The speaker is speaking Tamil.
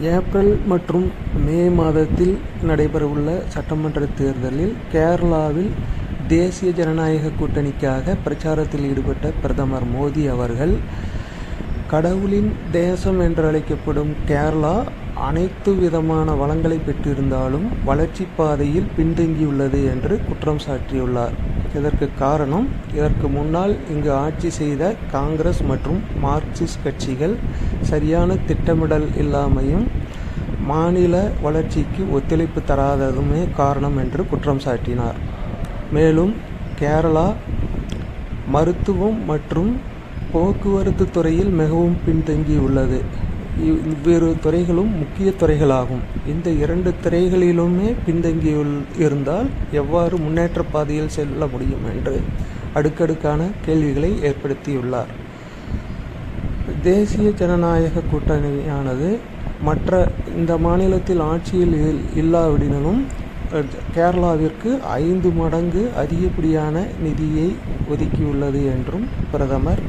ஏப்ரல் மற்றும் மே மாதத்தில் நடைபெறவுள்ள சட்டமன்ற தேர்தலில் கேரளாவில் தேசிய ஜனநாயக கூட்டணிக்காக பிரச்சாரத்தில் ஈடுபட்ட பிரதமர் மோடி அவர்கள், கடவுளின் தேசம் என்றழைக்கப்படும் கேரளா அனைத்து விதமான வளங்களை பெற்றிருந்தாலும் வளர்ச்சி பாதையில் பின்தங்கியுள்ளது என்று குற்றம் சாட்டியுள்ளார். இதற்கு காரணம், இதற்கு முன்னால் இங்கு ஆட்சி செய்த காங்கிரஸ் மற்றும் மார்க்சிஸ்ட் கட்சிகள் சரியான திட்டமிடல் இல்லாமையும் மாநில வளர்ச்சிக்கு ஒத்துழைப்பு தராததுமே காரணம் என்று குற்றம் சாட்டினார். மேலும் கேரளா மருத்துவம் மற்றும் போக்குவரத்து துறையில் மிகவும் பின்தங்கியுள்ளது. இவ்விரு துறைகளும் முக்கிய துறைகளாகும். இந்த இரண்டு துறைகளிலுமே இருந்தால் எவ்வாறு முன்னேற்ற பாதையில் செல்ல முடியும் என்று அடுக்கடுக்கான கேள்விகளை ஏற்படுத்தியுள்ளார். தேசிய ஜனநாயக கூட்டணியானது மற்ற இந்த மாநிலத்தில் ஆட்சியில் இல்லாவிடனும் கேரளாவிற்கு 5 மடங்கு அதிகப்படியான நிதியை ஒதுக்கியுள்ளது என்றும் பிரதமர்